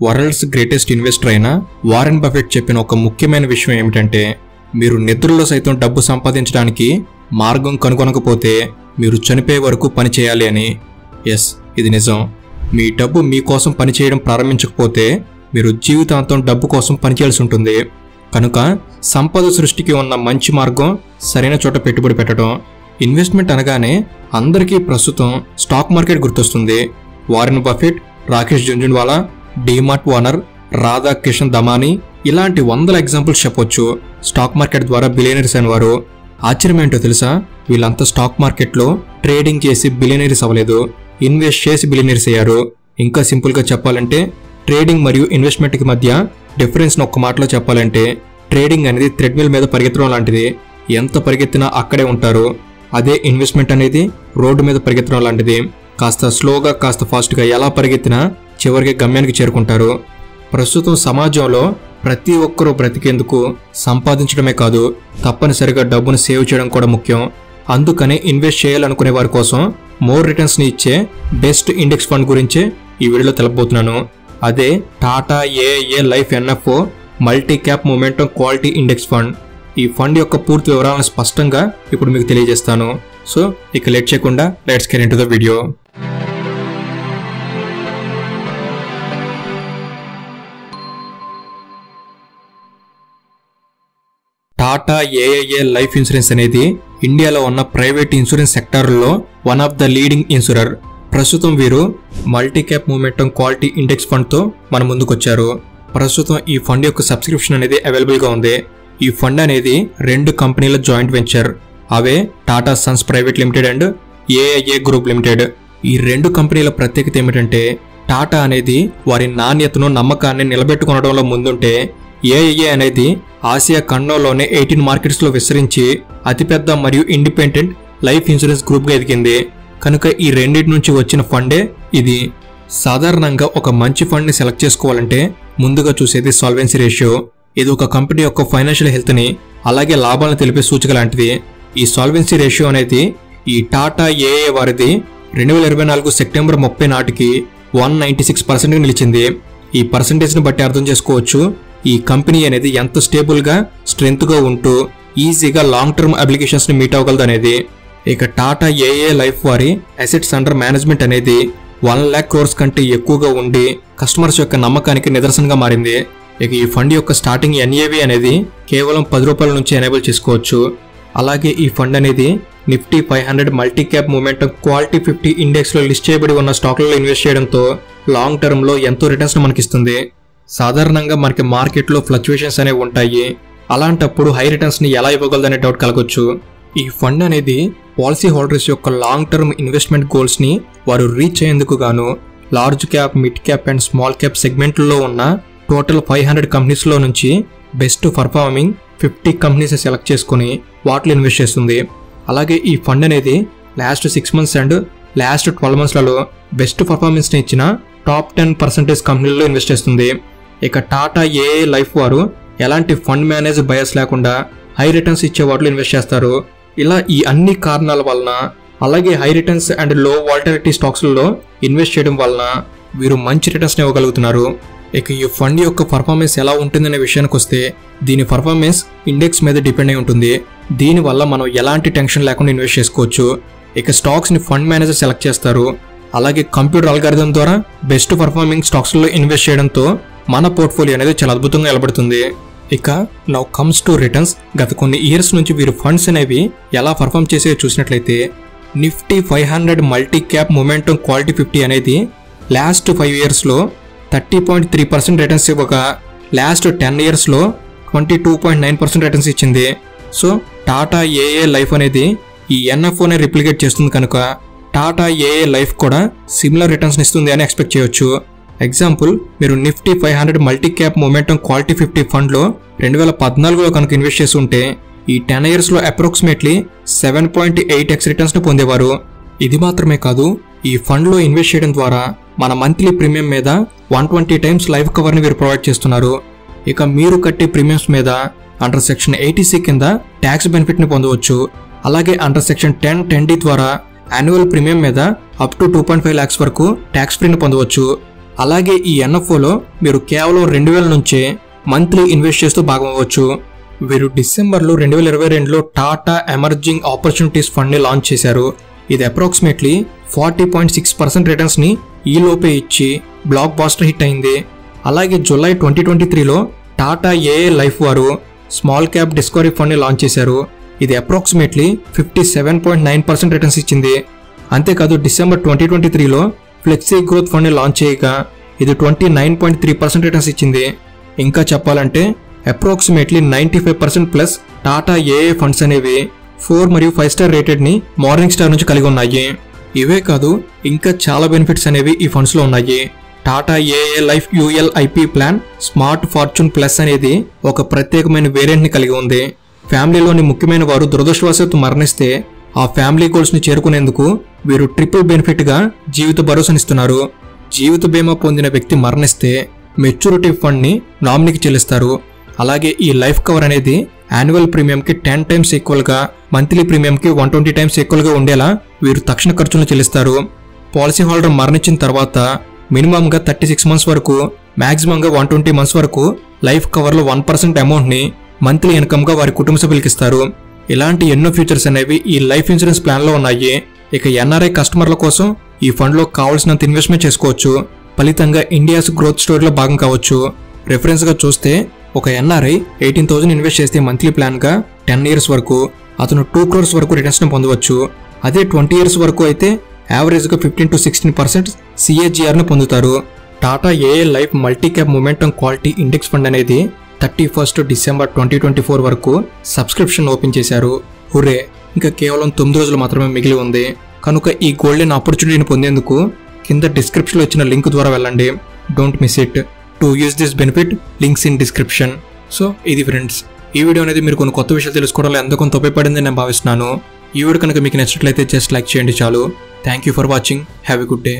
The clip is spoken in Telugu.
వరల్డ్స్ గ్రేటెస్ట్ ఇన్వెస్టర్ అయిన వారెన్ బఫెట్ చెప్పిన ఒక ముఖ్యమైన విషయం ఏమిటంటే, మీరు నిద్రలో సైతం డబ్బు సంపాదించడానికి మార్గం కనుగొనకపోతే మీరు చనిపోయే వరకు పని చేయాలి అని. ఎస్, ఇది నిజం. మీ డబ్బు మీకోసం పనిచేయడం ప్రారంభించకపోతే మీరు జీవితాంతం డబ్బు కోసం పనిచేయాల్సి ఉంటుంది. కనుక సంపద సృష్టికి ఉన్న మంచి మార్గం సరైన చోట పెట్టుబడి పెట్టడం. ఇన్వెస్ట్మెంట్ అనగానే అందరికీ ప్రస్తుతం స్టాక్ మార్కెట్ గుర్తొస్తుంది. Warren Buffett, Rakesh Jhunjhunwala, DMart owner Radha Kishan Damani ఇలాంటి వందల ఎగ్జాంపుల్స్ చెప్పొచ్చు స్టాక్ మార్కెట్ ద్వారా బిలియనరీస్ అయిన వారు. ఆశ్చర్యం ఏంటో తెలుసా, వీళ్ళంతా స్టాక్ మార్కెట్లో ట్రేడింగ్ చేసి బిలియనరీస్ అవ్వలేదు, ఇన్వెస్ట్ చేసి బిలియనరీస్ అయ్యారు. ఇంకా సింపుల్గా చెప్పాలంటే ట్రేడింగ్ మరియు ఇన్వెస్ట్మెంట్కి మధ్య డిఫరెన్స్ని ఒక్క మాటలో చెప్పాలంటే, ట్రేడింగ్ అనేది థ్రెడ్మిల్ మీద పరిగెత్తడం లాంటిది. ఎంత పరిగెత్తినా అక్కడే ఉంటారు. అదే ఇన్వెస్ట్మెంట్ అనేది రోడ్డు మీద పరిగెత్తడం లాంటిది. కాస్త స్లోగా కాస్త ఫాస్ట్గా ఎలా పరిగెత్తినా చివరికి గమ్యానికి చేరుకుంటారు. ప్రస్తుతం సమాజంలో ప్రతి ఒక్కరూ బ్రతికేందుకు సంపాదించడమే కాదు, తప్పనిసరిగా డబ్బును సేవ్ చేయడం కూడా ముఖ్యం. అందుకనే ఇన్వెస్ట్ చేయాలనుకునే వారి కోసం మోర్ రిటర్న్స్ని ఇచ్చే బెస్ట్ ఇండెక్స్ ఫండ్ గురించే ఈ వీడియోలో తెలుపబోతున్నాను. అదే Tata AIA life NFO multi cap momentum quality index fund. ఈ ఫండ్ యొక్క పూర్తి వివరాలను స్పష్టంగా ఇప్పుడు మీకు తెలియజేస్తాను. సో ఇక లేట్ చేయకుండా let's get into the video. Tata AIA life insurance అనేది ఇండియాలో ఉన్న ప్రైవేట్ ఇన్సూరెన్స్ సెక్టార్లో one of the leading insurer. ప్రస్తుతం వీరు multi cap momentum quality index ఫండ్తో మన ముందుకొచ్చారు. ప్రస్తుతం ఈ ఫండ్ యొక్క సబ్స్క్రిప్షన్ అనేది అవైలబుల్గా ఉంది. ఈ ఫండ్ అనేది 2 కంపెనీల joint venture. Away Tata Sons private limited and AIA group limited. ఈ 2 కంపెనీల ప్రత్యేకత ఏమిటంటే, టాటా అనేది వారి నాణ్యతను నమ్మకాన్ని నిలబెట్టుకోవడంలో ముందుంటే, ఏఐఏ అనేది ఆసియా ఖండంలోనే 18 మార్కెట్స్లో విస్తరించి అతిపెద్ద మరియు ఇండిపెండెంట్ లైఫ్ ఇన్సూరెన్స్ గ్రూప్గా ఎదిగింది. కనుక ఈ రెండింటి నుంచి వచ్చిన ఫండే ఇది. సాధారణంగా ఒక మంచి ఫండ్ని సెలెక్ట్ చేసుకోవాలంటే ముందుగా చూసేది సాల్వెన్సీ రేషియో. ఇది ఒక కంపెనీ యొక్క ఫైనాన్షియల్ హెల్త్ని అలాగే లాభాలను తెలిపే సూచిక లాంటిది. ఈ సాల్వెన్సీ రేషియో అనేది ఈ టాటా ఏఐఏ వారిది 2024 సెప్టెంబర్ 30 నాటికి 196% నిలిచింది. ఈ పర్సంటేజ్ని బట్టి అర్థం చేసుకోవచ్చు ఈ కంపెనీ అనేది ఎంత స్టేబుల్గా స్ట్రెంగ్త్గా ఉంటూ ఈజీగా లాంగ్ టర్మ్ అప్లికేషన్స్ని మీట్ అవ్వగలదు అనేది. ఇక టాటా ఏఐఏ లైఫ్ వారి అసెట్స్ అండర్ మేనేజ్మెంట్ అనేది 1 lakh crores కంటే ఎక్కువగా ఉండి కస్టమర్స్ యొక్క నమ్మకానికి నిదర్శనంగా మారింది. ఇక ఈ ఫండ్ యొక్క స్టార్టింగ్ ఎన్ఏవి అనేది కేవలం 10 రూపాయల నుంచి ఎనేబుల్ చేసుకోవచ్చు. అలాగే ఈ ఫండ్ అనేది Nifty 500 multi cap momentum quality 50 ఇండెక్స్లో లిస్ట్ చేయబడి ఉన్న స్టాక్లలో ఇన్వెస్ట్ చేయడంతో లాంగ్ టర్మ్లో ఎంతో రిటర్న్స్ మనకిస్తుంది. సాధారణంగా మనకి మార్కెట్లో ఫ్లక్చువేషన్స్ అనేవి ఉంటాయి. అలాంటప్పుడు హై రిటర్న్స్ని ఎలా ఇవ్వగలదనే డౌట్ కలగొచ్చు. ఈ ఫండ్ అనేది పాలసీ హోల్డర్స్ యొక్క లాంగ్ టర్మ్ ఇన్వెస్ట్మెంట్ గోల్స్ని వారు రీచ్ అయ్యేందుకు గాను large cap, mid cap and small cap సెగ్మెంట్లో ఉన్న టోటల్ 500 కంపెనీస్లో నుంచి బెస్ట్ పర్ఫార్మింగ్ 50 కంపెనీస్ సెలెక్ట్ చేసుకుని వాటిలో ఇన్వెస్ట్ చేస్తుంది. అలాగే ఈ ఫండ్ అనేది లాస్ట్ 6 months అండ్ లాస్ట్ 12 monthsలలో బెస్ట్ పర్ఫార్మెన్స్ని ఇచ్చిన టాప్ 10% కంపెనీల్లో ఇన్వెస్ట్ చేస్తుంది. ఇక టాటా ఏఐఏ లైఫ్ వారు ఎలాంటి ఫండ్ మేనేజ్ బయాస్ లేకుండా హై రిటర్న్స్ ఇచ్చే వాటిలో ఇన్వెస్ట్ చేస్తారు. ఇలా ఈ అన్ని కారణాల వలన అలాగే హై రిటర్న్స్ అండ్ లో వాలటిలిటీ స్టాక్స్లలో ఇన్వెస్ట్ చేయడం వలన వీరు మంచి రిటర్న్స్ని ఇవ్వగలుగుతున్నారు. ఇక ఈ ఫండ్ యొక్క పర్ఫార్మెన్స్ ఎలా ఉంటుందనే విషయానికి వస్తే, దీని పర్ఫార్మెన్స్ ఇండెక్స్ మీద డిపెండ్ అయి ఉంటుంది. దీనివల్ల మనం ఎలాంటి టెన్షన్ లేకుండా ఇన్వెస్ట్ చేసుకోవచ్చు. ఇక స్టాక్స్ని ఫండ్ మేనేజర్ సెలెక్ట్ చేస్తారు. అలాగే కంప్యూటర్ అల్గారిథం ద్వారా బెస్ట్ పర్ఫార్మింగ్ స్టాక్స్లో ఇన్వెస్ట్ చేయడంతో మన పోర్ట్ఫోలియో అనేది చాలా అద్భుతంగా నిలబడుతుంది. ఇక నౌ కమ్స్ టు రిటర్న్స్. గత కొన్ని ఇయర్స్ నుంచి వీరు ఫండ్స్ అనేవి ఎలా పర్ఫామ్ చేసే చూసినట్లయితే, Nifty 500 multi cap momentum quality 50 అనేది లాస్ట్ 5 yearsలో 30.3% రిటర్న్స్ ఇవ్వగా లాస్ట్ 10 yearsలో 22.9% రిటర్న్స్ ఇచ్చింది. సో టాటా ఏఐఏ లైఫ్ అనేది ఈ ఎన్ఎఫ్ఓనే రిప్లికేట్ చేస్తుంది కనుక టాటా ఏఐఏ లైఫ్ కూడా సిమిలర్ రిటర్న్స్ ఇస్తుంది అని ఎక్స్పెక్ట్ చేయొచ్చు. ఎగ్జాంపుల్, మీరు Nifty 500 multi cap momentum quality 50 ఫండ్లో 2014లో కనుక ఇన్వెస్ట్ చేసి ఉంటే ఈ 10 yearsలో అప్రాక్సిమేట్లీ 7.8x రిటర్న్స్ని పొందేవారు. ఇది మాత్రమే కాదు, ఈ ఫండ్లో ఇన్వెస్ట్ చేయడం ద్వారా మన మంత్లీ ప్రీమియం మీద 120 times లైఫ్ కవర్ని వీరు ప్రొవైడ్ చేస్తున్నారు. ఇక మీరు కట్టే ప్రీమియమ్స్ మీద అండర్ సెక్షన్ 80C కింద ట్యాక్స్ బెనిఫిట్ని పొందవచ్చు. అలాగే అండర్ సెక్షన్ 10(10D) ద్వారా యాన్యువల్ ప్రీమియం మీద అప్ టు 2.5 lakhs వరకు ట్యాక్స్ ఫ్రీని పొందవచ్చు. అలాగే ఈ ఎన్ఎఫ్ఓలో మీరు కేవలం 2000 నుంచే మంత్లీ ఇన్వెస్ట్ చేస్తూ భాగం అవ్వచ్చు. వీరు డిసెంబర్లో 2022లో టాటా ఎమర్జింగ్ ఆపర్చునిటీస్ ఫండ్ని లాంచ్ చేశారు. ఇది అప్రాక్సిమేట్లీ 40.6% రిటర్న్స్ని ఈ లోపే ఇచ్చి బ్లాక్ బాస్టర్ హిట్ అయింది. అలాగే జూలై 2023లో టాటా ఏఏ లైఫ్ వారు స్మాల్ క్యాప్ డిస్కవరీ ఫండ్ని లాంచ్ చేశారు. ఇది అప్రాక్సిమేట్లీ 57.9% రిటర్న్స్ ఇచ్చింది. అంతేకాదు డిసెంబర్ 2023లో ఫ్లెక్సీ గ్రోత్ ఫండ్ని లాంచ్ చేయగా ఇది 29.3% రిటర్న్స్ ఇచ్చింది. ఇంకా చెప్పాలంటే అప్రాక్సిమేట్లీ 95% ప్లస్ టాటా ఏఏ ఫండ్స్ అనేవి 4 మరియు 5 స్టార్ రేటెడ్ని మార్నింగ్ స్టార్ నుంచి కలిగి ఉన్నాయి. ఇవే కాదు ఇంకా చాలా బెనిఫిట్స్ అనేవి ఈ ఫండ్స్లో ఉన్నాయి. Tata AIA life ULIP plan smart fortune plus అనేది ఒక ప్రత్యేకమైన వేరియంట్ని కలిగి ఉంది. ఫ్యామిలీలోని ముఖ్యమైన వారు దురదృష్టవశాత్తు మరణిస్తే ఆ ఫ్యామిలీ గోల్స్ని చేరుకునేందుకు వీరు ట్రిపుల్ బెనిఫిట్గా జీవిత భరోసానిస్తున్నారు. జీవిత బీమా పొందిన వ్యక్తి మరణిస్తే మెచ్యూరిటీ ఫండ్ని నామినీకి చెల్లిస్తారు. అలాగే ఈ లైఫ్ కవర్ అనేది యాన్యువల్ ప్రీమియంకి 10 టైమ్స్ ఈక్వల్గా, మంత్లీ ప్రీమియంకి 120 టైమ్స్ ఈక్వల్గా ఉండేలా వీరు తక్షణ ఖర్చులను చెల్లిస్తారు. పాలసీ హోల్డర్ మరణించిన తర్వాత మినిమంగా 36 మంత్స్ వరకు, మ్యాక్సిమంగా 120 మంత్స్ వరకు లైఫ్ కవర్లో 1% అమౌంట్ని మంత్లీ ఇన్కమ్గా వారి కుటుంబ సభ్యులకి ఇస్తారు. ఇలాంటి ఎన్నో ఫీచర్స్ అనేవి ఈ లైఫ్ ఇన్సూరెన్స్ ప్లాన్లో ఉన్నాయి. ఇక ఎన్ఆర్ఐ కస్టమర్ల కోసం ఈ ఫండ్లో కావాల్సినంత ఇన్వెస్ట్మెంట్ చేసుకోవచ్చు. ఫలితంగా ఇండియాస్ గ్రోత్ స్టోరీలో భాగం కావచ్చు. రెఫరెన్స్గా చూస్తే ఒక ఎన్ఆర్ఐ 18,000 ఇన్వెస్ట్ చేస్తే మంత్లీ ప్లాన్గా 10 ఇయర్స్ వరకు అతను 2 crores వరకు రిటర్న్స్ని పొందవచ్చు. అదే 20 ఇయర్స్ వరకు అయితే యావరేజ్గా 15 to 16% CAGRని పొందుతారు. Tata AIA life multi cap momentum quality index fund అనేది 31st December 2024 వరకు సబ్స్క్రిప్షన్ ఓపెన్ చేశారు. హురే, ఇంకా కేవలం 9 రోజులు మాత్రమే మిగిలి ఉంది. కనుక ఈ గోల్డెన్ ఆపర్చునిటీని పొందేందుకు కింద డిస్క్రిప్షన్లో ఇచ్చిన లింక్ ద్వారా వెళ్ళండి. Don't miss it. To use this benefit, links in description. So ఇది ఫ్రెండ్స్, ఈ వీడియో అనేది మీరు కొన్ని కొత్త విషయాలు తెలుసుకోవడంలో ఎంతో కొంత ఉపయోగపడిందని నేను భావిస్తున్నాను. ఈ వీడియో కనుక మీకు నచ్చినట్లయితే జస్ట్ లైక్ చేయండి చాలు. Thank you for watching. Have a good day.